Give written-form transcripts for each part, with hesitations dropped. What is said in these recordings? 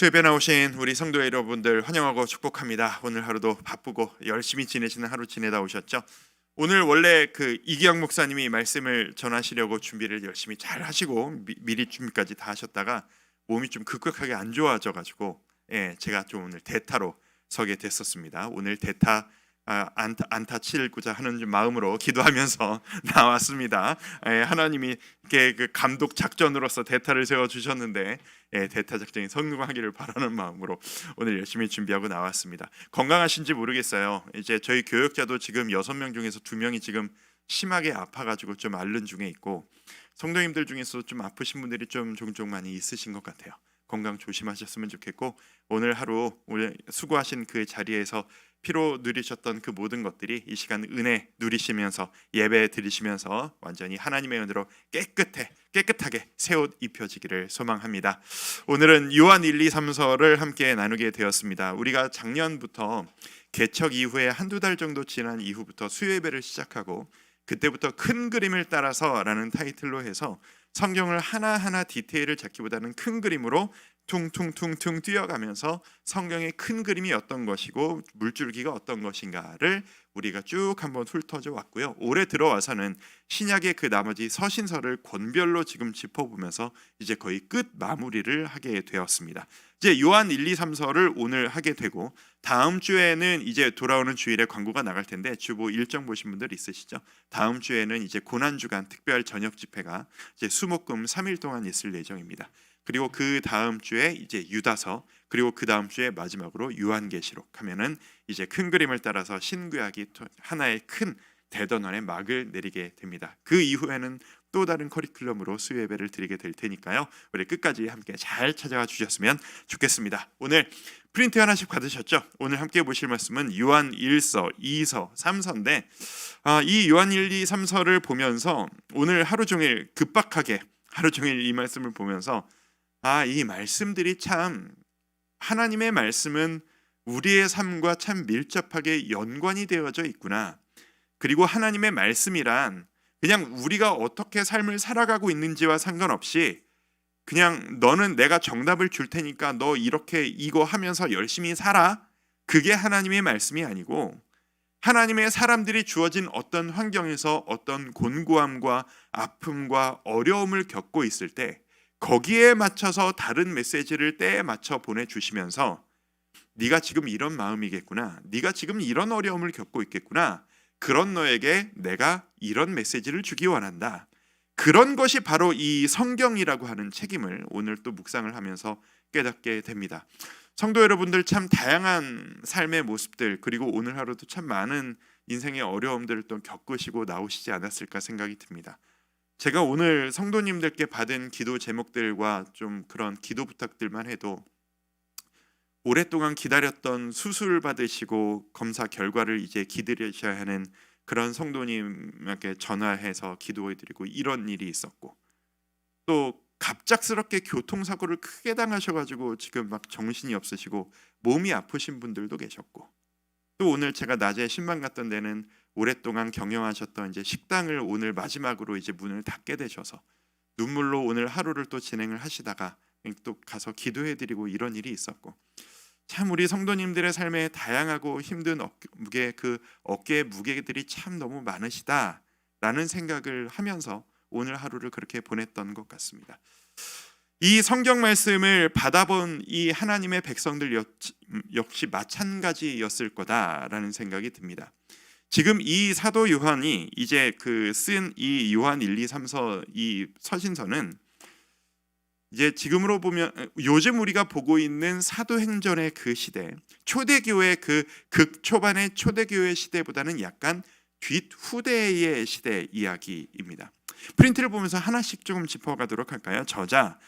수협에 나오신 우리 성도 여러분들 환영하고 축복합니다. 오늘 하루도 바쁘고 열심히 지내시는 하루 지내다 오셨죠? 오늘 원래 이기영 목사님이 말씀을 전하시려고 준비를 열심히 잘 하시고 미리 준비까지 다 하셨다가 몸이 좀 급격하게 안 좋아져 가지고 제가 좀 오늘 대타로 서게 됐었습니다. 오늘 대타 안타 치고자 하는 좀 마음으로 기도하면서 나왔습니다. 하나님이 이렇게 그 감독 작전으로서 대타를 세워 주셨는데 대타 작전이 성공하기를 바라는 마음으로 오늘 열심히 준비하고 나왔습니다. 건강하신지 모르겠어요. 이제 저희 교역자도 지금 6명 중에서 2명이 지금 심하게 아파가지고 좀 앓는 중에 있고, 성도님들 중에서 좀 아프신 분들이 좀 종종 많이 있으신 것 같아요. 건강 조심하셨으면 좋겠고, 오늘 하루 수고하신 그 자리에서 피로 누리셨던 그 모든 것들이 이 시간 은혜 누리시면서 예배 드리시면서 완전히 하나님의 은혜로 깨끗하게 새 옷 입혀지기를 소망합니다. 오늘은 요한 1, 2, 3서를 함께 나누게 되었습니다. 우리가 작년부터 개척 이후에 한두 달 정도 지난 이후부터 수요예배를 시작하고, 그때부터 큰 그림을 따라서라는 타이틀로 해서 성경을 하나하나 디테일을 찾기보다는 큰 그림으로 퉁퉁퉁퉁 뛰어가면서 성경의 큰 그림이 어떤 것이고 물줄기가 어떤 것인가를 우리가 쭉 한번 훑어져 왔고요. 올해 들어와서는 신약의 그 나머지 서신서를 권별로 지금 짚어보면서 이제 거의 끝 마무리를 하게 되었습니다. 이제 요한 1, 2, 3서를 오늘 하게 되고, 다음 주에는 이제 돌아오는 주일에 광고가 나갈 텐데 주보 일정 보신 분들 있으시죠? 다음 주에는 이제 고난주간 특별 저녁 집회가 이제 수목금 3일 동안 있을 예정입니다. 그리고 그 다음 주에 이제 유다서, 그리고 그 다음 주에 마지막으로 요한계시록 하면은 이제 큰 그림을 따라서 신구약이 하나의 큰 대전환의 막을 내리게 됩니다. 그 이후에는 또 다른 커리큘럼으로 수요예배를 드리게 될 테니까요. 우리 끝까지 함께 잘 찾아와 주셨으면 좋겠습니다. 오늘 프린트 하나씩 받으셨죠? 오늘 함께 보실 말씀은 요한 1서, 2서, 3서인데 이 요한 1, 2, 3서를 보면서 오늘 하루 종일 급박하게 하루 종일 이 말씀을 보면서 이 말씀들이 참, 하나님의 말씀은 우리의 삶과 참 밀접하게 연관이 되어져 있구나. 그리고 하나님의 말씀이란 그냥 우리가 어떻게 삶을 살아가고 있는지와 상관없이 그냥 너는 내가 정답을 줄 테니까 너 이렇게 이거 하면서 열심히 살아, 그게 하나님의 말씀이 아니고, 하나님의 사람들이 주어진 어떤 환경에서 어떤 곤고함과 아픔과 어려움을 겪고 있을 때 거기에 맞춰서 다른 메시지를 때에 맞춰 보내주시면서 네가 지금 이런 마음이겠구나, 네가 지금 이런 어려움을 겪고 있겠구나, 그런 너에게 내가 이런 메시지를 주기 원한다. 그런 것이 바로 이 성경이라고 하는 책임을 오늘 또 묵상을 하면서 깨닫게 됩니다. 성도 여러분들, 참 다양한 삶의 모습들, 그리고 오늘 하루도 참 많은 인생의 어려움들을 또 겪으시고 나오시지 않았을까 생각이 듭니다. 제가 오늘 성도님들께 받은 기도 제목들과 좀 그런 기도 부탁들만 해도 오랫동안 기다렸던 수술 받으시고 검사 결과를 이제 기다리셔야 하는 그런 성도님에게 전화해서 기도해드리고 이런 일이 있었고, 또 갑작스럽게 교통사고를 크게 당하셔가지고 지금 막 정신이 없으시고 몸이 아프신 분들도 계셨고, 또 오늘 제가 낮에 신방 갔던 데는 오랫동안 경영하셨던 이제 식당을 오늘 마지막으로 이제 문을 닫게 되셔서 눈물로 오늘 하루를 또 진행을 하시다가 또 가서 기도해드리고 이런 일이 있었고, 참 우리 성도님들의 삶에 다양하고 힘든 어깨의 무게들이 참 너무 많으시다라는 생각을 하면서 오늘 하루를 그렇게 보냈던 것 같습니다. 이 성경 말씀을 받아본 이 하나님의 백성들 역시 마찬가지였을 거다라는 생각이 듭니다. 지금 이 사도 요한이 이제 쓴 이 요한 1, 2, 3서 이 서신서는 이제 지금으로 보면 요즘 우리가 보고 있는 사도행전의 그 시대, 초대교회 그 극초반의 초대교회 시대보다는 약간 뒷후대의 시대 이야기입니다. 프린트를 보면서 하나씩 조금 짚어가도록 할까요? 저자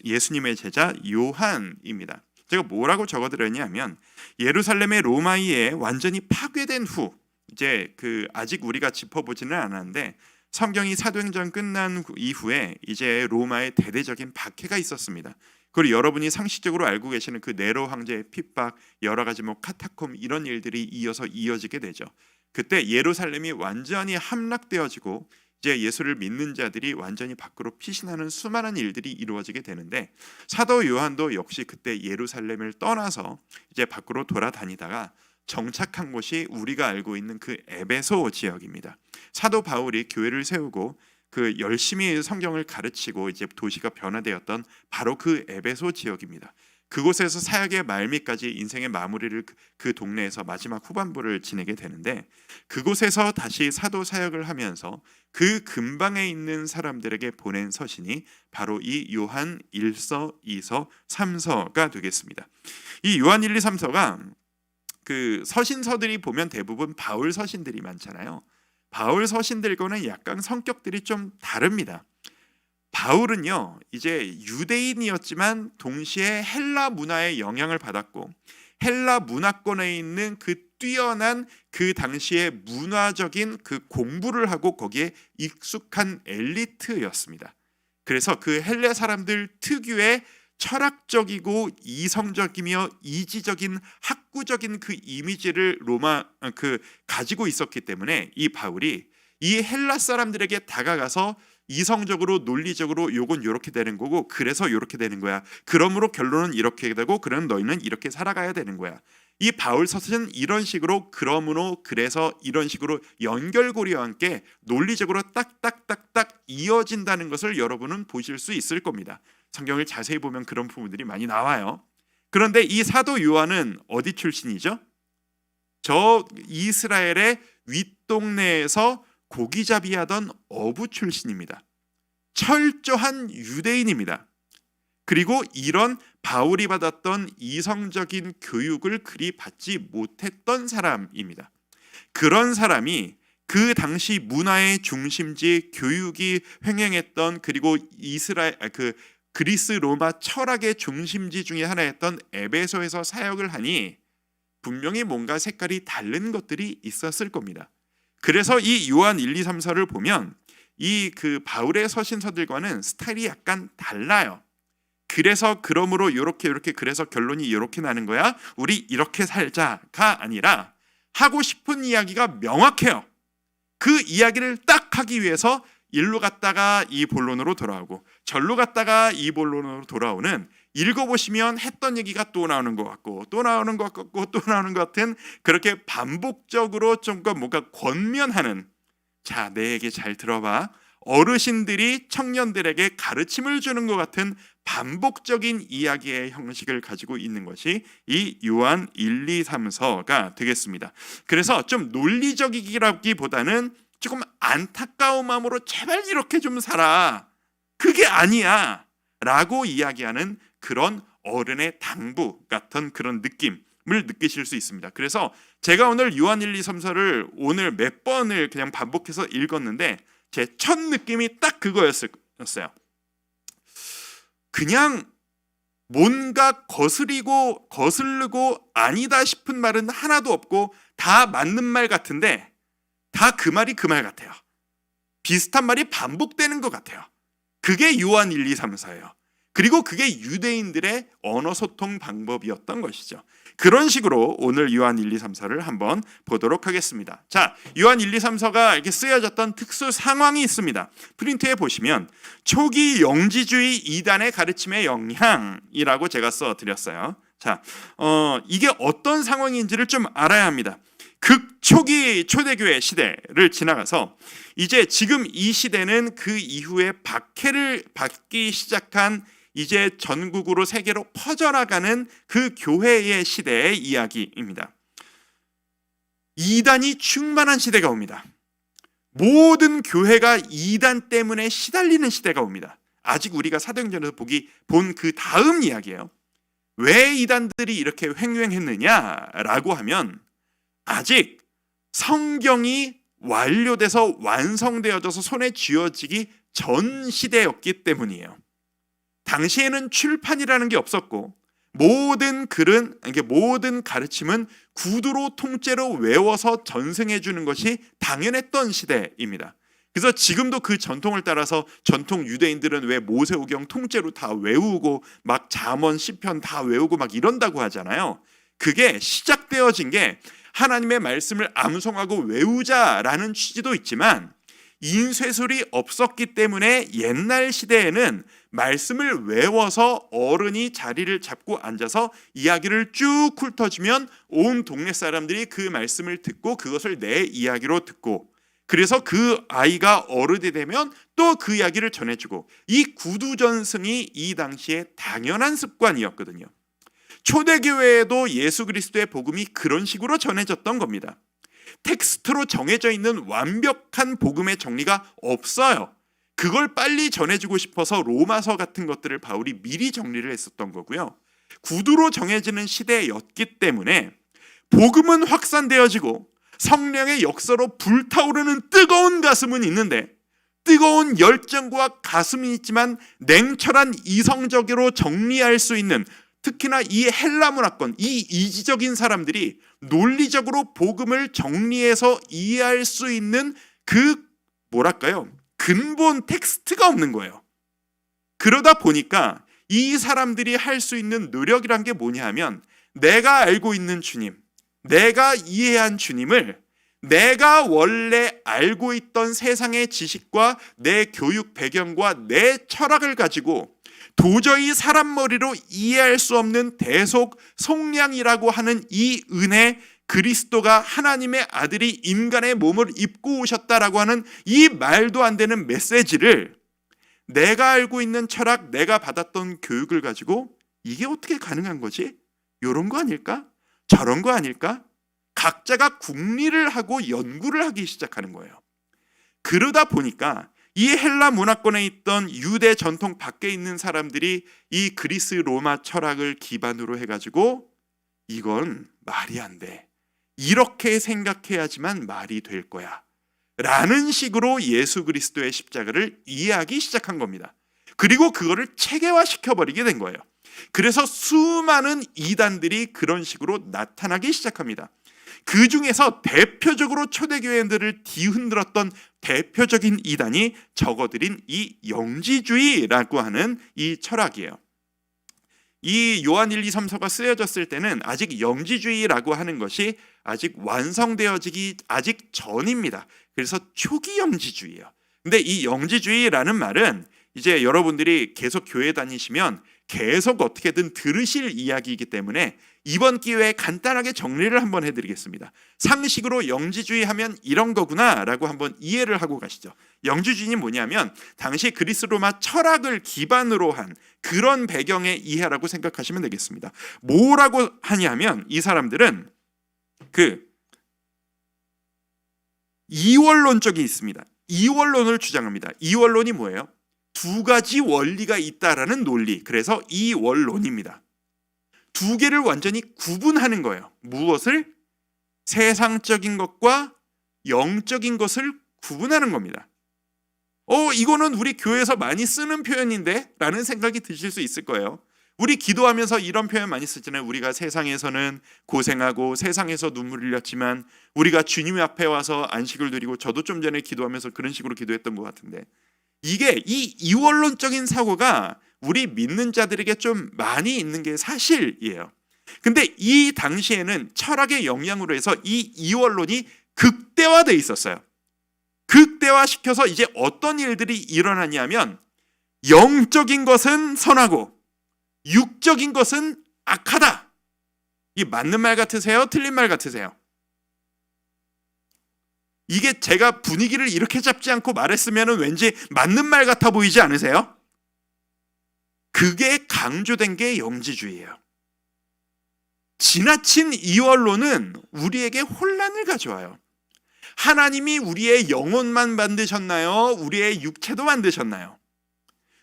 예수님의 제자 요한입니다. 제가 뭐라고 적어드렸냐면, 예루살렘의 로마의에 완전히 파괴된 후, 이제 아직 우리가 짚어보지는 않았는데 성경이 사도행전 끝난 이후에 이제 로마의 대대적인 박해가 있었습니다. 그리고 여러분이 상식적으로 알고 계시는 그 네로 황제의 핍박, 여러 가지 카타콤 이런 일들이 이어지게 되죠. 그때 예루살렘이 완전히 함락되어지고 이제 예수를 믿는 자들이 완전히 밖으로 피신하는 수많은 일들이 이루어지게 되는데, 사도 요한도 역시 그때 예루살렘을 떠나서 이제 밖으로 돌아다니다가 정착한 곳이 우리가 알고 있는 그 에베소 지역입니다. 사도 바울이 교회를 세우고 그 열심히 성경을 가르치고 이제 도시가 변화되었던 바로 그 에베소 지역입니다. 그곳에서 사역의 말미까지 인생의 마무리를 그 동네에서 마지막 후반부를 지내게 되는데, 그곳에서 다시 사도 사역을 하면서 그 근방에 있는 사람들에게 보낸 서신이 바로 이 요한 1서, 2서, 3서가 되겠습니다. 이 요한 1, 2, 3서가 그 서신서들이 보면 대부분 바울 서신들이 많잖아요. 바울 서신들과는 약간 성격들이 좀 다릅니다. 바울은요, 이제 유대인이었지만 동시에 헬라 문화의 영향을 받았고, 헬라 문화권에 있는 그 뛰어난 그 당시의 문화적인 그 공부를 하고 거기에 익숙한 엘리트였습니다. 그래서 그 헬라 사람들 특유의 철학적이고 이성적이며 이지적인 학구적인 그 이미지를 가지고 있었기 때문에 이 바울이 이 헬라 사람들에게 다가가서 이성적으로 논리적으로 요건 이렇게 되는 거고 그래서 이렇게 되는 거야. 그러므로 결론은 이렇게 되고 그럼 너희는 이렇게 살아가야 되는 거야. 이 바울 서신은 이런 식으로 그러므로 그래서 이런 식으로 연결고리와 함께 논리적으로 딱딱딱딱 이어진다는 것을 여러분은 보실 수 있을 겁니다. 성경을 자세히 보면 그런 부분들이 많이 나와요. 그런데 이 사도 요한은 어디 출신이죠? 저 이스라엘의 윗동네에서 고기잡이하던 어부 출신입니다. 철저한 유대인입니다. 그리고 이런 바울이 받았던 이성적인 교육을 그리 받지 못했던 사람입니다. 그런 사람이 그 당시 문화의 중심지, 교육이 횡행했던, 그리고 그리스 로마 철학의 중심지 중에 하나였던 에베소에서 사역을 하니 분명히 뭔가 색깔이 다른 것들이 있었을 겁니다. 그래서 이 요한 1, 2, 3서를 보면 이 그 바울의 서신서들과는 스타일이 약간 달라요. 그래서 그러므로 이렇게 그래서 결론이 이렇게 나는 거야. 우리 이렇게 살자가 아니라 하고 싶은 이야기가 명확해요. 그 이야기를 딱 하기 위해서 일로 갔다가 이 본론으로 돌아오고 절로 갔다가 이 본론으로 돌아오는, 읽어보시면 했던 얘기가 또 나오는 것 같고 또 나오는 것 같고 또 나오는 것 같은, 그렇게 반복적으로 좀 뭔가 권면하는, 자 내 얘기 잘 들어봐, 어르신들이 청년들에게 가르침을 주는 것 같은 반복적인 이야기의 형식을 가지고 있는 것이 이 요한 1, 2, 3서가 되겠습니다. 그래서 좀 논리적이기보다는 조금 안타까운 마음으로 제발 이렇게 좀 살아, 그게 아니야 라고 이야기하는 그런 어른의 당부 같은 그런 느낌을 느끼실 수 있습니다. 그래서 제가 오늘 요한 1, 2, 3서를 오늘 몇 번을 그냥 반복해서 읽었는데 제 첫 느낌이 딱 그거였어요. 그냥 뭔가 거스르고 아니다 싶은 말은 하나도 없고 다 맞는 말 같은데 다 그 말이 그 말 같아요. 비슷한 말이 반복되는 것 같아요. 그게 요한 1, 2, 3서예요. 그리고 그게 유대인들의 언어 소통 방법이었던 것이죠. 그런 식으로 오늘 요한 1, 2, 3서를 한번 보도록 하겠습니다. 자, 요한 1, 2, 3서가 이렇게 쓰여졌던 특수 상황이 있습니다. 프린트에 보시면 초기 영지주의 이단의 가르침의 영향이라고 제가 써드렸어요. 자, 이게 어떤 상황인지를 좀 알아야 합니다. 극초기 초대교회 시대를 지나가서 이제 지금 이 시대는 그 이후에 박해를 받기 시작한, 이제 전국으로 세계로 퍼져나가는 그 교회의 시대의 이야기입니다. 이단이 충만한 시대가 옵니다. 모든 교회가 이단 때문에 시달리는 시대가 옵니다. 아직 우리가 사도행전에서 본 그 다음 이야기예요. 왜 이단들이 이렇게 횡행했느냐라고 하면 아직 성경이 완료돼서 완성되어져서 손에 쥐어지기 전 시대였기 때문이에요. 당시에는 출판이라는 게 없었고 모든 글은, 모든 가르침은 구두로 통째로 외워서 전승해 주는 것이 당연했던 시대입니다. 그래서 지금도 그 전통을 따라서 전통 유대인들은 왜 모세오경 통째로 다 외우고 막 잠언 시편 다 외우고 막 이런다고 하잖아요. 그게 시작되어진 게 하나님의 말씀을 암송하고 외우자라는 취지도 있지만 인쇄술이 없었기 때문에 옛날 시대에는 말씀을 외워서 어른이 자리를 잡고 앉아서 이야기를 쭉 훑어주면 온 동네 사람들이 그 말씀을 듣고 그것을 내 이야기로 듣고, 그래서 그 아이가 어른이 되면 또 그 이야기를 전해주고, 이 구두전승이 이 당시에 당연한 습관이었거든요. 초대교회에도 예수 그리스도의 복음이 그런 식으로 전해졌던 겁니다. 텍스트로 정해져 있는 완벽한 복음의 정리가 없어요. 그걸 빨리 전해주고 싶어서 로마서 같은 것들을 바울이 미리 정리를 했었던 거고요. 구두로 정해지는 시대였기 때문에 복음은 확산되어지고 성령의 역사로 불타오르는 뜨거운 가슴은 있는데, 뜨거운 열정과 가슴이 있지만 냉철한 이성적으로 정리할 수 있는, 특히나 이 헬라 문화권, 이 이지적인 사람들이 논리적으로 복음을 정리해서 이해할 수 있는 그 근본 텍스트가 없는 거예요. 그러다 보니까 이 사람들이 할 수 있는 노력이란 게 뭐냐 하면, 내가 알고 있는 주님, 내가 이해한 주님을 내가 원래 알고 있던 세상의 지식과 내 교육 배경과 내 철학을 가지고 도저히 사람 머리로 이해할 수 없는 대속 속량이라고 하는 이 은혜, 그리스도가 하나님의 아들이 인간의 몸을 입고 오셨다라고 하는 이 말도 안 되는 메시지를 내가 알고 있는 철학, 내가 받았던 교육을 가지고 이게 어떻게 가능한 거지? 이런 거 아닐까? 저런 거 아닐까? 각자가 궁리를 하고 연구를 하기 시작하는 거예요. 그러다 보니까 이 헬라 문화권에 있던 유대 전통 밖에 있는 사람들이 이 그리스 로마 철학을 기반으로 해가지고 이건 말이 안 돼, 이렇게 생각해야지만 말이 될 거야 라는 식으로 예수 그리스도의 십자가를 이해하기 시작한 겁니다. 그리고 그거를 체계화시켜버리게 된 거예요. 그래서 수많은 이단들이 그런 식으로 나타나기 시작합니다. 그 중에서 대표적으로 초대교회들을 뒤흔들었던 대표적인 이단이 적어들인 이 영지주의라고 하는 이 철학이에요. 이 요한 1, 2, 3서가 쓰여졌을 때는 아직 영지주의라고 하는 것이 아직 완성되어지기 아직 전입니다. 그래서 초기 영지주의예요. 근데 이 영지주의라는 말은 이제 여러분들이 계속 교회 다니시면 계속 어떻게든 들으실 이야기이기 때문에 이번 기회에 간단하게 정리를 한번 해드리겠습니다. 상식으로 영지주의 하면 이런 거구나 라고 한번 이해를 하고 가시죠. 영지주의는 뭐냐면 당시 그리스 로마 철학을 기반으로 한 그런 배경의 이해라고 생각하시면 되겠습니다. 뭐라고 하냐면 이 사람들은 그 이원론 쪽이 있습니다. 이원론을 주장합니다. 이원론이 뭐예요? 두 가지 원리가 있다라는 논리, 그래서 이원론입니다. 두 개를 완전히 구분하는 거예요. 무엇을? 세상적인 것과 영적인 것을 구분하는 겁니다. 이거는 우리 교회에서 많이 쓰는 표현인데? 라는 생각이 드실 수 있을 거예요. 우리 기도하면서 이런 표현 많이 쓰잖아요. 우리가 세상에서는 고생하고 세상에서 눈물 흘렸지만 우리가 주님 앞에 와서 안식을 드리고, 저도 좀 전에 기도하면서 그런 식으로 기도했던 것 같은데, 이게 이 이원론적인 사고가 우리 믿는 자들에게 좀 많이 있는 게 사실이에요. 근데 이 당시에는 철학의 영향으로 해서 이 이원론이 극대화돼 있었어요. 극대화시켜서 이제 어떤 일들이 일어나냐면, 영적인 것은 선하고 육적인 것은 악하다. 이 맞는 말 같으세요? 틀린 말 같으세요? 이게 제가 분위기를 이렇게 잡지 않고 말했으면 왠지 맞는 말 같아 보이지 않으세요? 그게 강조된 게 영지주의예요. 지나친 이원론은 우리에게 혼란을 가져와요. 하나님이 우리의 영혼만 만드셨나요? 우리의 육체도 만드셨나요?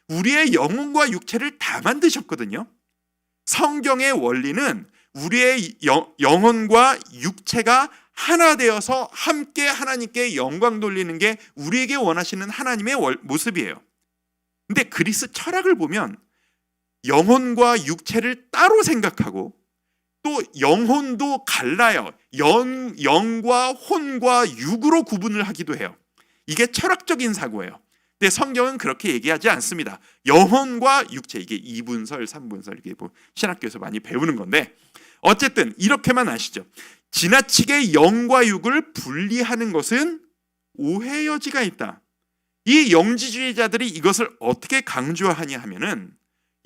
우리의 영혼과 육체를 다 만드셨거든요. 성경의 원리는 우리의 영혼과 육체가 하나 되어서 함께 하나님께 영광 돌리는 게 우리에게 원하시는 하나님의 모습이에요. 근데 그리스 철학을 보면 영혼과 육체를 따로 생각하고, 또 영혼도 갈라요. 영과 혼과 육으로 구분을 하기도 해요. 이게 철학적인 사고예요. 근데 성경은 그렇게 얘기하지 않습니다. 영혼과 육체, 이게 2분설, 3분설, 이게 뭐 신학교에서 많이 배우는 건데, 어쨌든 이렇게만 아시죠. 지나치게 영과 육을 분리하는 것은 오해의 여지가 있다. 이 영지주의자들이 이것을 어떻게 강조하냐 하면은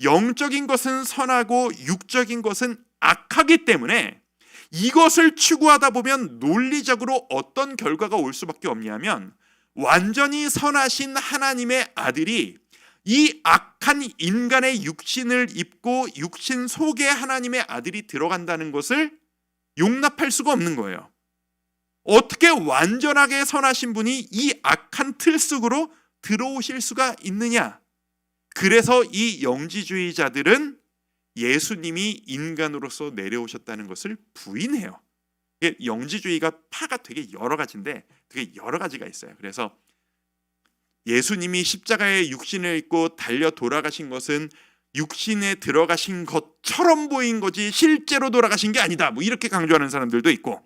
영적인 것은 선하고 육적인 것은 악하기 때문에 이것을 추구하다 보면 논리적으로 어떤 결과가 올 수밖에 없냐면 완전히 선하신 하나님의 아들이 이 악한 인간의 육신을 입고 육신 속에 하나님의 아들이 들어간다는 것을 용납할 수가 없는 거예요. 어떻게 완전하게 선하신 분이 이 악한 틀 속으로 들어오실 수가 있느냐? 그래서 이 영지주의자들은 예수님이 인간으로서 내려오셨다는 것을 부인해요. 영지주의가 파가 되게 여러 가지인데 되게 여러 가지가 있어요. 그래서 예수님이 십자가에 육신을 입고 달려 돌아가신 것은 육신에 들어가신 것처럼 보인 거지 실제로 돌아가신 게 아니다. 뭐 이렇게 강조하는 사람들도 있고,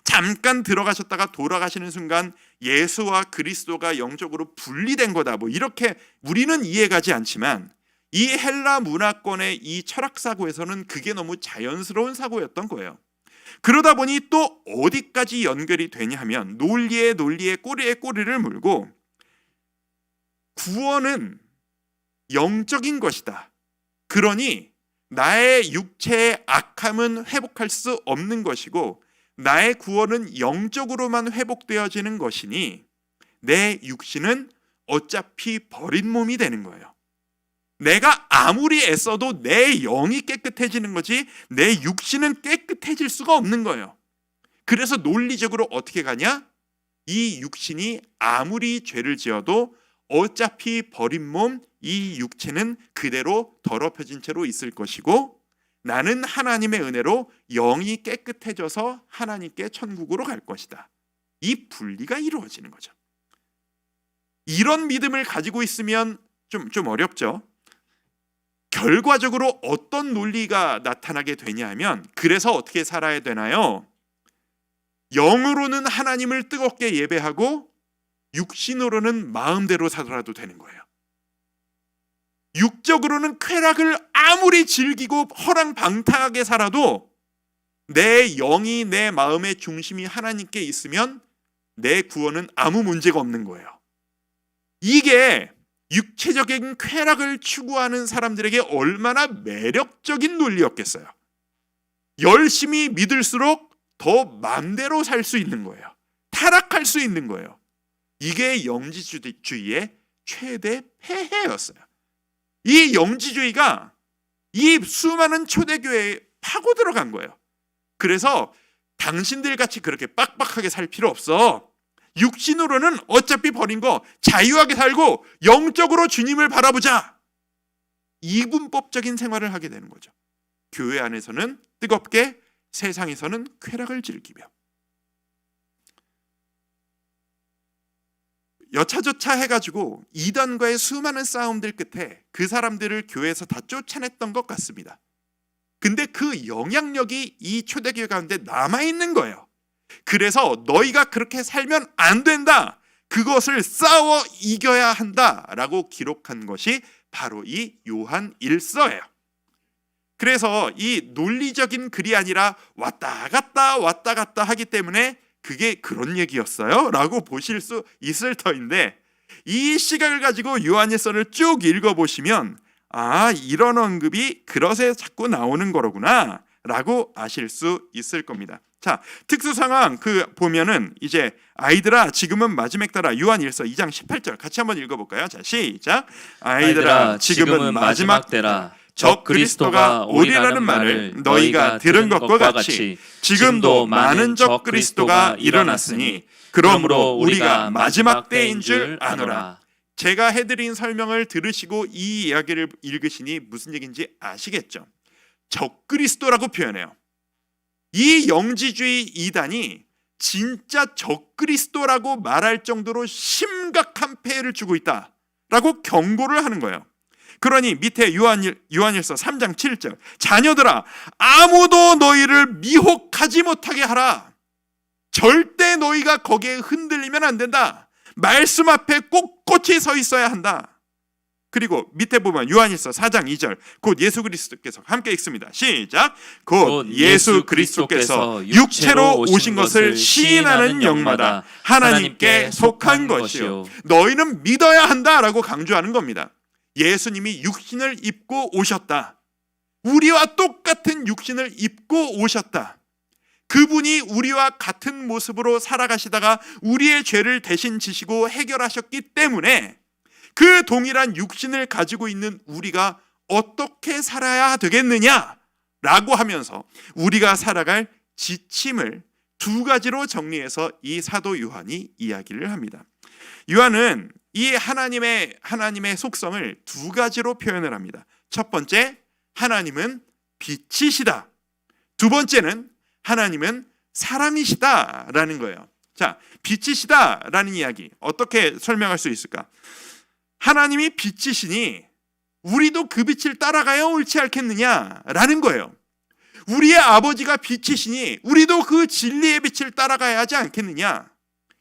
잠깐 들어가셨다가 돌아가시는 순간 예수와 그리스도가 영적으로 분리된 거다. 뭐 이렇게 우리는 이해가지 않지만 이 헬라 문화권의 이 철학 사고에서는 그게 너무 자연스러운 사고였던 거예요. 그러다 보니 또 어디까지 연결이 되냐 하면 논리에 꼬리에 꼬리를 물고 구원은 영적인 것이다. 그러니 나의 육체의 악함은 회복할 수 없는 것이고 나의 구원은 영적으로만 회복되어지는 것이니 내 육신은 어차피 버린 몸이 되는 거예요. 내가 아무리 애써도 내 영이 깨끗해지는 거지 내 육신은 깨끗해질 수가 없는 거예요. 그래서 논리적으로 어떻게 가냐? 이 육신이 아무리 죄를 지어도 어차피 버린 몸, 이 육체는 그대로 더럽혀진 채로 있을 것이고 나는 하나님의 은혜로 영이 깨끗해져서 하나님께 천국으로 갈 것이다. 이 분리가 이루어지는 거죠. 이런 믿음을 가지고 있으면 좀 어렵죠. 결과적으로 어떤 논리가 나타나게 되냐 하면 그래서 어떻게 살아야 되나요? 영으로는 하나님을 뜨겁게 예배하고 육신으로는 마음대로 살아도 되는 거예요. 육적으로는 쾌락을 아무리 즐기고 허랑방탕하게 살아도 내 영이 내 마음의 중심이 하나님께 있으면 내 구원은 아무 문제가 없는 거예요. 이게 육체적인 쾌락을 추구하는 사람들에게 얼마나 매력적인 논리였겠어요. 열심히 믿을수록 더 마음대로 살 수 있는 거예요. 타락할 수 있는 거예요. 이게 영지주의의 최대 폐해였어요. 이 영지주의가 이 수많은 초대교회에 파고 들어간 거예요. 그래서 당신들 같이 그렇게 빡빡하게 살 필요 없어. 육신으로는 어차피 버린 거 자유하게 살고 영적으로 주님을 바라보자. 이분법적인 생활을 하게 되는 거죠. 교회 안에서는 뜨겁게, 세상에서는 쾌락을 즐기며. 여차저차 해가지고 이단과의 수많은 싸움들 끝에 그 사람들을 교회에서 다 쫓아냈던 것 같습니다. 근데 그 영향력이 이 초대교회 가운데 남아있는 거예요. 그래서 너희가 그렇게 살면 안 된다. 그것을 싸워 이겨야 한다라고 기록한 것이 바로 이 요한 1서예요. 그래서 이 논리적인 글이 아니라 왔다 갔다 하기 때문에 그게 그런 얘기였어요? 라고 보실 수 있을 터인데 이 시각을 가지고 요한일서를 쭉 읽어보시면 아, 이런 언급이 그것에 자꾸 나오는 거로구나 라고 아실 수 있을 겁니다. 자, 특수상황 보면은 이제 아이들아 지금은 마지막 때라 요한일서 2장 18절 같이 한번 읽어볼까요? 자, 시작. 아이들아 지금은 마지막 때라 적 그리스도가 오리라는 말을 너희가 들은 것과 같이 지금도 많은 적 그리스도가 일어났으니 그러므로 우리가 마지막 때인 줄 아노라. 제가 해드린 설명을 들으시고 이 이야기를 읽으시니 무슨 얘기인지 아시겠죠? 적 그리스도라고 표현해요. 이 영지주의 이단이 진짜 적 그리스도라고 말할 정도로 심각한 폐해를 주고 있다라고 경고를 하는 거예요. 그러니 밑에 요한일서 3장 7절 자녀들아 아무도 너희를 미혹하지 못하게 하라. 절대 너희가 거기에 흔들리면 안 된다. 말씀 앞에 꼿꼿이 서 있어야 한다. 그리고 밑에 보면 요한일서 4장 2절 곧 예수 그리스도께서 함께 읽습니다. 시작. 곧 예수 그리스도께서 육체로 오신 것을 시인하는 영마다 하나님께 속한 것이요 너희는 믿어야 한다라고 강조하는 겁니다. 예수님이 육신을 입고 오셨다. 우리와 똑같은 육신을 입고 오셨다. 그분이 우리와 같은 모습으로 살아가시다가 우리의 죄를 대신 지시고 해결하셨기 때문에 그 동일한 육신을 가지고 있는 우리가 어떻게 살아야 되겠느냐라고 하면서 우리가 살아갈 지침을 두 가지로 정리해서 이 사도 요한이 이야기를 합니다. 요한은 이 하나님의 속성을 두 가지로 표현을 합니다. 첫 번째, 하나님은 빛이시다. 두 번째는 하나님은 사랑이시다라는 거예요. 자, 빛이시다라는 이야기 어떻게 설명할 수 있을까? 하나님이 빛이시니 우리도 그 빛을 따라가야 옳지 않겠느냐라는 거예요. 우리의 아버지가 빛이시니 우리도 그 진리의 빛을 따라가야 하지 않겠느냐.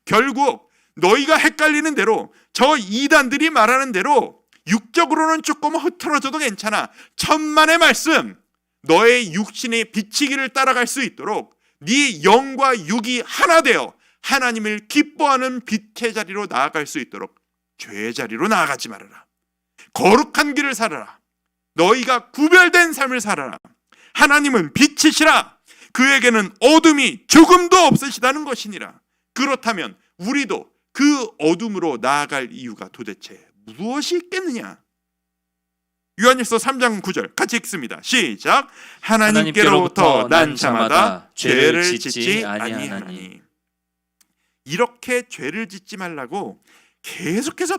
결국 너희가 헷갈리는 대로 저 이단들이 말하는 대로 육적으로는 조금 흐트러져도 괜찮아. 천만의 말씀, 너의 육신의 비치기를 따라갈 수 있도록 네 영과 육이 하나 되어 하나님을 기뻐하는 빛의 자리로 나아갈 수 있도록 죄의 자리로 나아가지 말아라. 거룩한 길을 살아라. 너희가 구별된 삶을 살아라. 하나님은 빛이시라. 그에게는 어둠이 조금도 없으시다는 것이니라. 그렇다면 우리도 그 어둠으로 나아갈 이유가 도대체 무엇이 있겠느냐? 요한일서 3장 9절 같이 읽습니다. 시작. 하나님께로부터 난 자마다 죄를 짓지 아니하나니. 이렇게 죄를 짓지 말라고 계속해서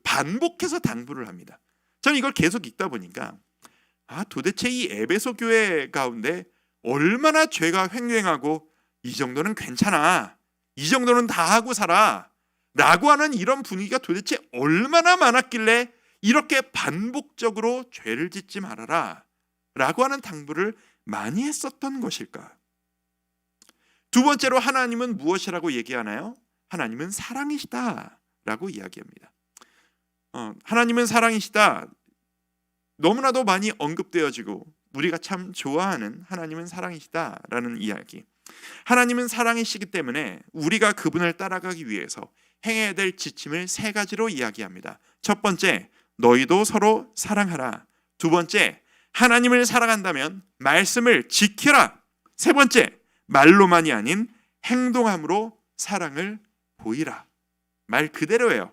반복해서 당부를 합니다. 저는 이걸 계속 읽다 보니까 도대체 이 에베소 교회 가운데 얼마나 죄가 횡행하고 이 정도는 괜찮아, 이 정도는 다 하고 살아 라고 하는 이런 분위기가 도대체 얼마나 많았길래 이렇게 반복적으로 죄를 짓지 말아라 라고 하는 당부를 많이 했었던 것일까? 두 번째로 하나님은 무엇이라고 얘기하나요? 하나님은 사랑이시다 라고 이야기합니다. 하나님은 사랑이시다, 너무나도 많이 언급되어지고 우리가 참 좋아하는 하나님은 사랑이시다 라는 이야기. 하나님은 사랑이시기 때문에 우리가 그분을 따라가기 위해서 행해야 될 지침을 세 가지로 이야기합니다. 첫 번째, 너희도 서로 사랑하라. 두 번째, 하나님을 사랑한다면 말씀을 지키라. 세 번째, 말로만이 아닌 행동함으로 사랑을 보이라. 말 그대로예요.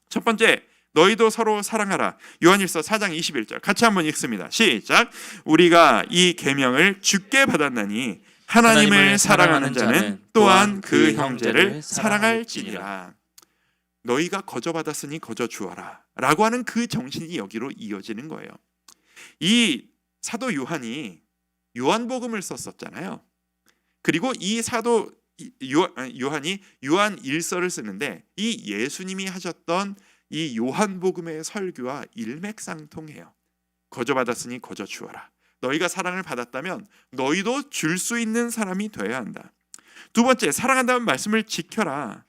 첫 번째, 너희도 서로 사랑하라. 요한일서 4장 21절 같이 한번 읽습니다. 시작. 우리가 이 계명을 주께 받았나니 하나님을 사랑하는 자는 또한 그 형제를 사랑할지니라. 너희가 거저 받았으니 거저 주어라 라고 하는 그 정신이 여기로 이어지는 거예요. 이 사도 요한이 요한복음을 썼었잖아요. 그리고 이 사도 요한이 요한 일서를 쓰는데 이 예수님이 하셨던 이 요한복음의 설교와 일맥상통해요. 거저 받았으니 거저 주어라. 너희가 사랑을 받았다면 너희도 줄 수 있는 사람이 되어야 한다. 두 번째, 사랑한다면 말씀을 지켜라.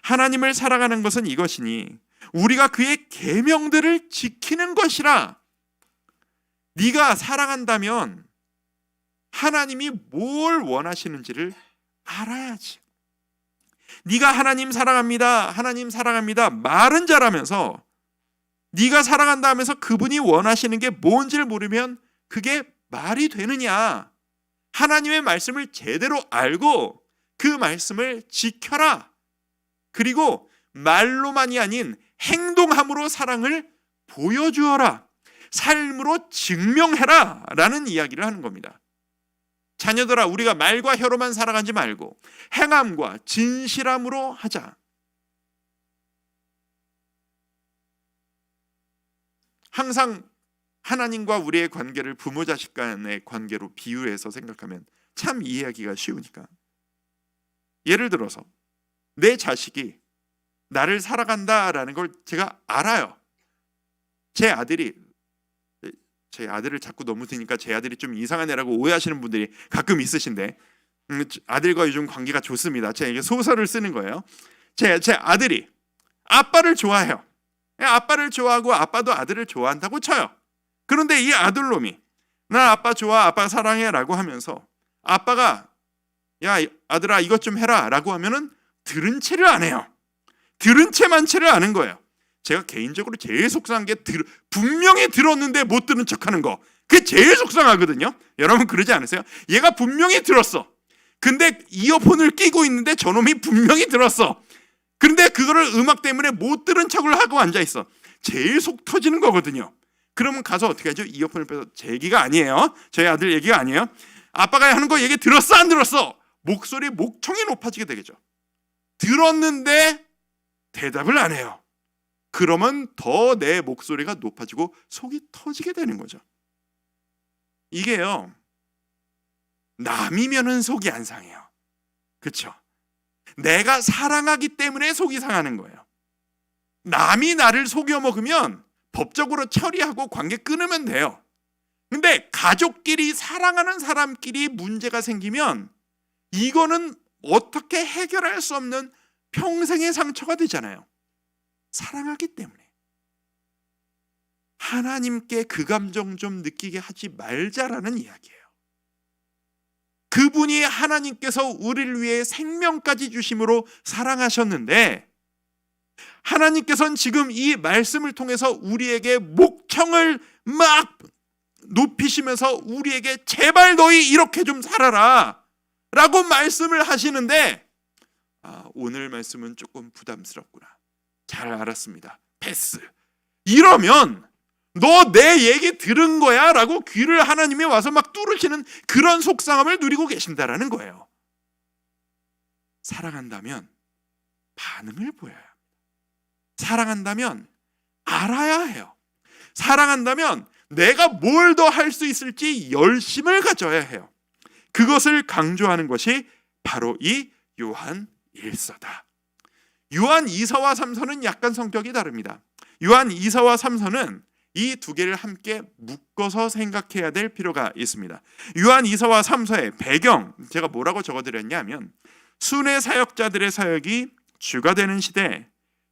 하나님을 사랑하는 것은 이것이니 우리가 그의 계명들을 지키는 것이라. 네가 사랑한다면 하나님이 뭘 원하시는지를 알아야지. 네가 하나님 사랑합니다, 하나님 사랑합니다 말은 잘하면서 네가 사랑한다 하면서 그분이 원하시는 게 뭔지를 모르면 그게 말이 되느냐? 하나님의 말씀을 제대로 알고 그 말씀을 지켜라. 그리고 말로만이 아닌 행동함으로 사랑을 보여주어라. 삶으로 증명해라 라는 이야기를 하는 겁니다. 자녀들아, 우리가 말과 혀로만 살아가지 말고 행함과 진실함으로 하자. 항상 하나님과 우리의 관계를 부모 자식 간의 관계로 비유해서 생각하면 참 이해하기가 쉬우니까. 예를 들어서 내 자식이 나를 사랑한다라는 걸 제가 알아요. 제 아들을 자꾸 너무 드니까 제 아들이 좀 이상한 애라고 오해하시는 분들이 가끔 있으신데 아들과 요즘 관계가 좋습니다. 제가 이게 소설을 쓰는 거예요. 제 아들이 아빠를 좋아해요. 아빠를 좋아하고 아빠도 아들을 좋아한다고 쳐요. 그런데 이 아들놈이 나 아빠 좋아, 아빠 사랑해 라고 하면서 아빠가 야 아들아 이것 좀 해라 라고 하면은 들은 채를 안 해요. 들은 채만 채를 아는 거예요. 제가 개인적으로 제일 속상한 게 분명히 들었는데 못 들은 척하는 거. 그게 제일 속상하거든요. 여러분 그러지 않으세요? 얘가 분명히 들었어. 근데 이어폰을 끼고 있는데 저놈이 분명히 들었어. 그런데 그거를 음악 때문에 못 들은 척을 하고 앉아있어. 제일 속 터지는 거거든요. 그러면 가서 어떻게 하죠? 이어폰을 빼서 제 얘기가 아니에요. 저희 아들 얘기가 아니에요. 아빠가 하는 거 얘기 들었어 안 들었어? 목소리 목청이 높아지게 되겠죠. 들었는데 대답을 안 해요. 그러면 더 내 목소리가 높아지고 속이 터지게 되는 거죠. 이게요, 남이면은 속이 안 상해요. 그렇죠? 내가 사랑하기 때문에 속이 상하는 거예요. 남이 나를 속여 먹으면 법적으로 처리하고 관계 끊으면 돼요. 근데 가족끼리 사랑하는 사람끼리 문제가 생기면 이거는 어떻게 해결할 수 없는 평생의 상처가 되잖아요. 사랑하기 때문에. 하나님께 그 감정 좀 느끼게 하지 말자라는 이야기예요. 그분이 하나님께서 우리를 위해 생명까지 주심으로 사랑하셨는데 하나님께서는 지금 이 말씀을 통해서 우리에게 목청을 막 높이시면서 우리에게 제발 너희 이렇게 좀 살아라 라고 말씀을 하시는데 오늘 말씀은 조금 부담스럽구나. 잘 알았습니다. 패스. 이러면 너 내 얘기 들은 거야 라고 귀를 하나님이 와서 막 뚫으시는 그런 속상함을 누리고 계신다라는 거예요. 사랑한다면 반응을 보여야 합니다. 사랑한다면 알아야 해요. 사랑한다면 내가 뭘 더 할 수 있을지 열심을 가져야 해요. 그것을 강조하는 것이 바로 이 요한 1서다. 요한 2서와 3서는 약간 성격이 다릅니다. 요한 2서와 3서는 이 두 개를 함께 묶어서 생각해야 될 필요가 있습니다. 요한 2서와 3서의 배경, 제가 뭐라고 적어드렸냐면 순회 사역자들의 사역이 주가 되는 시대에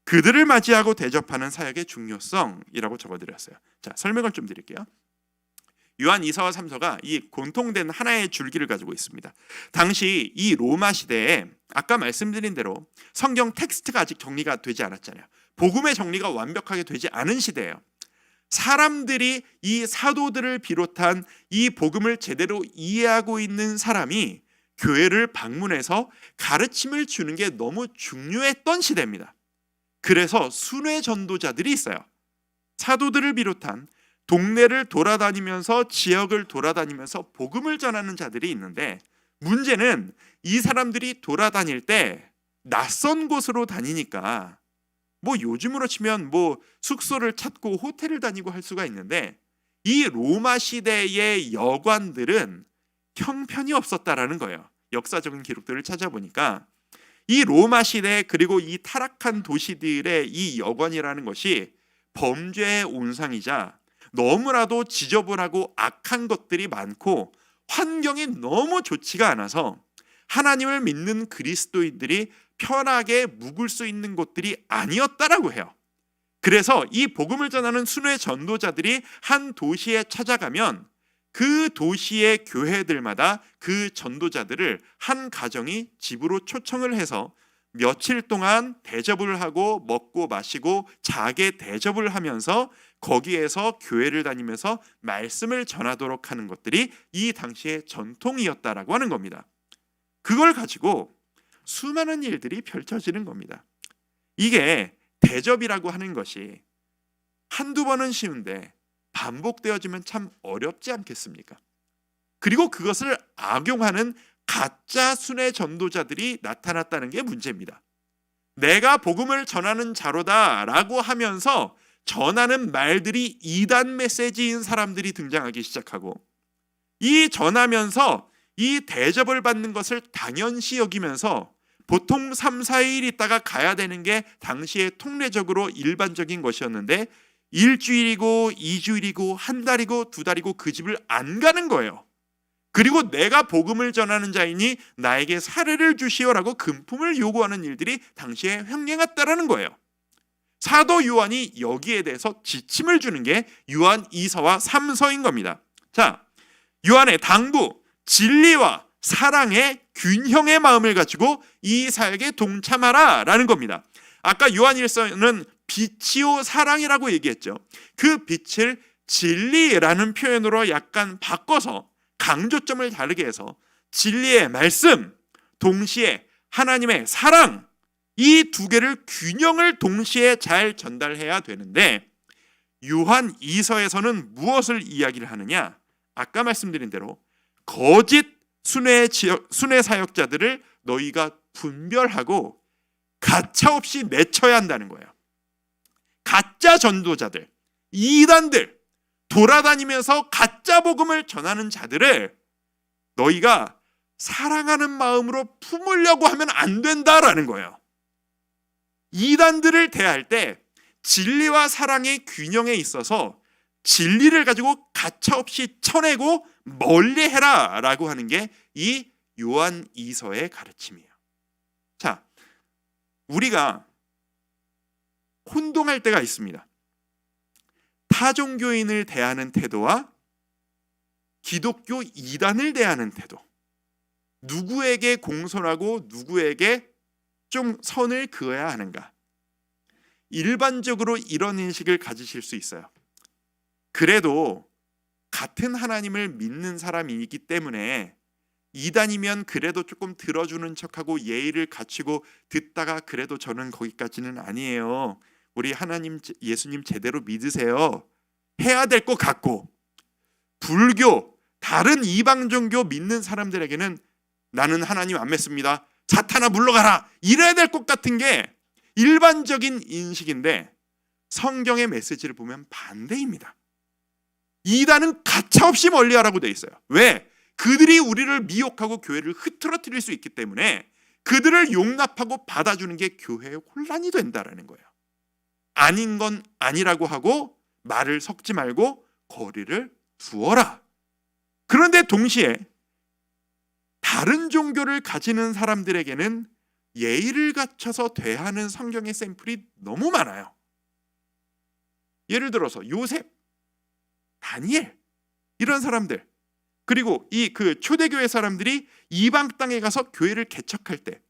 그들을 맞이하고 대접하는 사역의 중요성이라고 적어드렸어요. 자, 설명을 좀 드릴게요. 요한 2서와 3서가 이 공통된 하나의 줄기를 가지고 있습니다. 당시 이 로마 시대에 아까 말씀드린 대로 성경 텍스트가 아직 정리가 되지 않았잖아요. 복음의 정리가 완벽하게 되지 않은 시대예요. 사람들이 이 사도들을 비롯한 이 복음을 제대로 이해하고 있는 사람이 교회를 방문해서 가르침을 주는 게 너무 중요했던 시대입니다. 그래서 순회 전도자들이 있어요. 사도들을 비롯한 동네를 돌아다니면서 지역을 돌아다니면서 복음을 전하는 자들이 있는데 문제는 이 사람들이 돌아다닐 때 낯선 곳으로 다니니까 뭐 요즘으로 치면 뭐 숙소를 찾고 호텔을 다니고 할 수가 있는데 이 로마 시대의 여관들은 형편이 없었다라는 거예요. 역사적인 기록들을 찾아보니까 이 로마 시대 그리고 이 타락한 도시들의 이 여관이라는 것이 범죄의 온상이자 너무나도 지저분하고 악한 것들이 많고 환경이 너무 좋지가 않아서 하나님을 믿는 그리스도인들이 편하게 묵을 수 있는 곳들이 아니었다라고 해요. 그래서 이 복음을 전하는 순회 전도자들이 한 도시에 찾아가면 그 도시의 교회들마다 그 전도자들을 한 가정이 집으로 초청을 해서 며칠 동안 대접을 하고 먹고 마시고 자게 대접을 하면서 거기에서 교회를 다니면서 말씀을 전하도록 하는 것들이 이 당시의 전통이었다라고 하는 겁니다. 그걸 가지고 수많은 일들이 펼쳐지는 겁니다. 이게 대접이라고 하는 것이 한두 번은 쉬운데 반복되어지면 참 어렵지 않겠습니까? 그리고 그것을 악용하는 가짜 순회 전도자들이 나타났다는 게 문제입니다. 내가 복음을 전하는 자로다라고 하면서 전하는 말들이 이단 메시지인 사람들이 등장하기 시작하고 이 전하면서 이 대접을 받는 것을 당연시 여기면서 보통 3, 4일 있다가 가야 되는 게 당시에 통례적으로 일반적인 것이었는데 일주일이고 2주일이고 한 달이고 2달이고 그 집을 안 가는 거예요. 그리고 내가 복음을 전하는 자이니 나에게 사례를 주시오라고 금품을 요구하는 일들이 당시에 횡행했다라는 거예요. 사도 요한이 여기에 대해서 지침을 주는 게 요한 2서와 3서인 겁니다. 자, 요한의 당부, 진리와 사랑의 균형의 마음을 가지고 이 사역에 동참하라 라는 겁니다. 아까 요한 1서는 빛이요 사랑이라고 얘기했죠. 그 빛을 진리라는 표현으로 약간 바꿔서 강조점을 다르게 해서 진리의 말씀, 동시에 하나님의 사랑, 이 두 개를 균형을 동시에 잘 전달해야 되는데 요한 2서에서는 무엇을 이야기를 하느냐? 아까 말씀드린 대로 거짓 순회 사역자들을 너희가 분별하고 가차없이 내쳐야 한다는 거예요. 가짜 전도자들, 이단들, 돌아다니면서 가짜 복음을 전하는 자들을 너희가 사랑하는 마음으로 품으려고 하면 안 된다라는 거예요. 이단들을 대할 때 진리와 사랑의 균형에 있어서 진리를 가지고 가차없이 쳐내고 멀리해라 라고 하는 게 이 요한 2서의 가르침이에요. 자, 우리가 혼동할 때가 있습니다. 타종교인을 대하는 태도와 기독교 이단을 대하는 태도, 누구에게 공손하고 누구에게 좀 선을 그어야 하는가? 일반적으로 이런 인식을 가지실 수 있어요. 그래도 같은 하나님을 믿는 사람이기 때문에 이단이면 그래도 조금 들어주는 척하고 예의를 갖추고 듣다가 그래도 저는 거기까지는 아니에요. 우리 하나님 예수님 제대로 믿으세요. 해야 될 것 같고, 불교 다른 이방 종교 믿는 사람들에게는 나는 하나님 안 믿습니다. 사탄아 물러가라. 이래야 될 것 같은 게 일반적인 인식인데 성경의 메시지를 보면 반대입니다. 이단은 가차없이 멀리하라고 돼 있어요. 왜? 그들이 우리를 미혹하고 교회를 흐트러뜨릴 수 있기 때문에 그들을 용납하고 받아주는 게 교회의 혼란이 된다라는 거예요. 아닌 건 아니라고 하고 말을 섞지 말고 거리를 두어라. 그런데 동시에 다른 종교를 가지는 사람들에게는 예의를 갖춰서 대하는 성경의 샘플이 너무 많아요. 예를 들어서 요셉, 다니엘 이런 사람들, 그리고 이 초대교회 사람들이 이방 땅에 가서 교회를 개척할 때